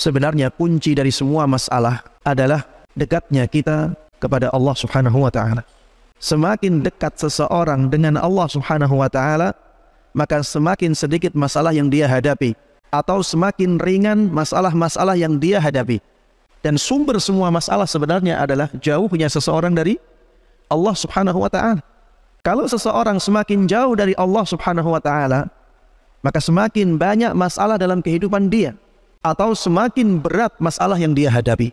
Sebenarnya kunci dari semua masalah adalah dekatnya kita kepada Allah Subhanahu wa ta'ala. Semakin dekat seseorang dengan Allah Subhanahu wa ta'ala, maka semakin sedikit masalah yang dia hadapi, atau semakin ringan masalah-masalah yang dia hadapi. Dan sumber semua masalah sebenarnya adalah jauhnya seseorang dari Allah Subhanahu wa ta'ala. Kalau seseorang semakin jauh dari Allah Subhanahu wa ta'ala, maka semakin banyak masalah dalam kehidupan dia, atau semakin berat masalah yang dia hadapi.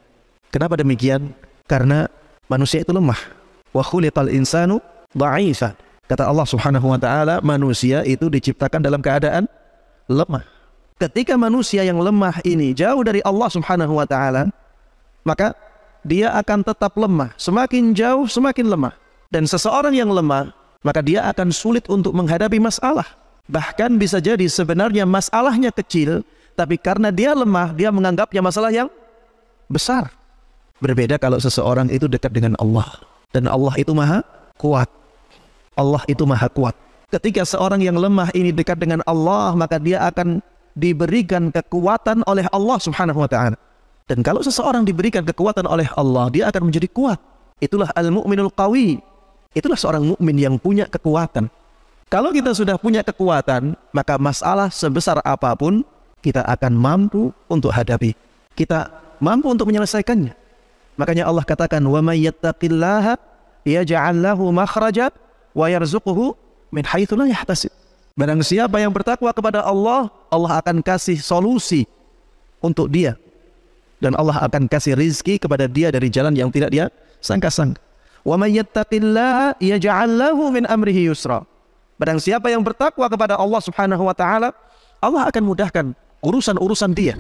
Kenapa demikian? Karena manusia itu lemah. Wa khuliqal insanu dha'ifa. Kata Allah Subhanahu wa ta'ala, manusia itu diciptakan dalam keadaan lemah. Ketika manusia yang lemah ini jauh dari Allah Subhanahu wa ta'ala, maka dia akan tetap lemah. Semakin jauh, semakin lemah. Dan seseorang yang lemah, maka dia akan sulit untuk menghadapi masalah. Bahkan bisa jadi sebenarnya masalahnya kecil, tapi karena dia lemah, dia menganggapnya masalah yang besar. Berbeda kalau seseorang itu dekat dengan Allah. Dan Allah itu maha kuat. Allah itu maha kuat. Ketika seorang yang lemah ini dekat dengan Allah, maka dia akan diberikan kekuatan oleh Allah Subhanahu wa ta'ala. Dan kalau seseorang diberikan kekuatan oleh Allah, dia akan menjadi kuat. Itulah al-mu'minul qawi. Itulah seorang mukmin yang punya kekuatan. Kalau kita sudah punya kekuatan, maka masalah sebesar apapun kita akan mampu untuk hadapi. Kita mampu untuk menyelesaikannya. Makanya Allah katakan, "Wa may yattaqillaha yaj'al lahu makhraja wa yarzuquhu min haitsu la yahtasib." Barang siapa yang bertakwa kepada Allah, Allah akan kasih solusi untuk dia. Dan Allah akan kasih rizki kepada dia dari jalan yang tidak dia sangka-sangka. "Wa may yattaqillaha yaj'al lahu min amrihi yusra." Barang siapa yang bertakwa kepada Allah Subhanahu wa ta'ala, Allah akan mudahkan urusan-urusan dia.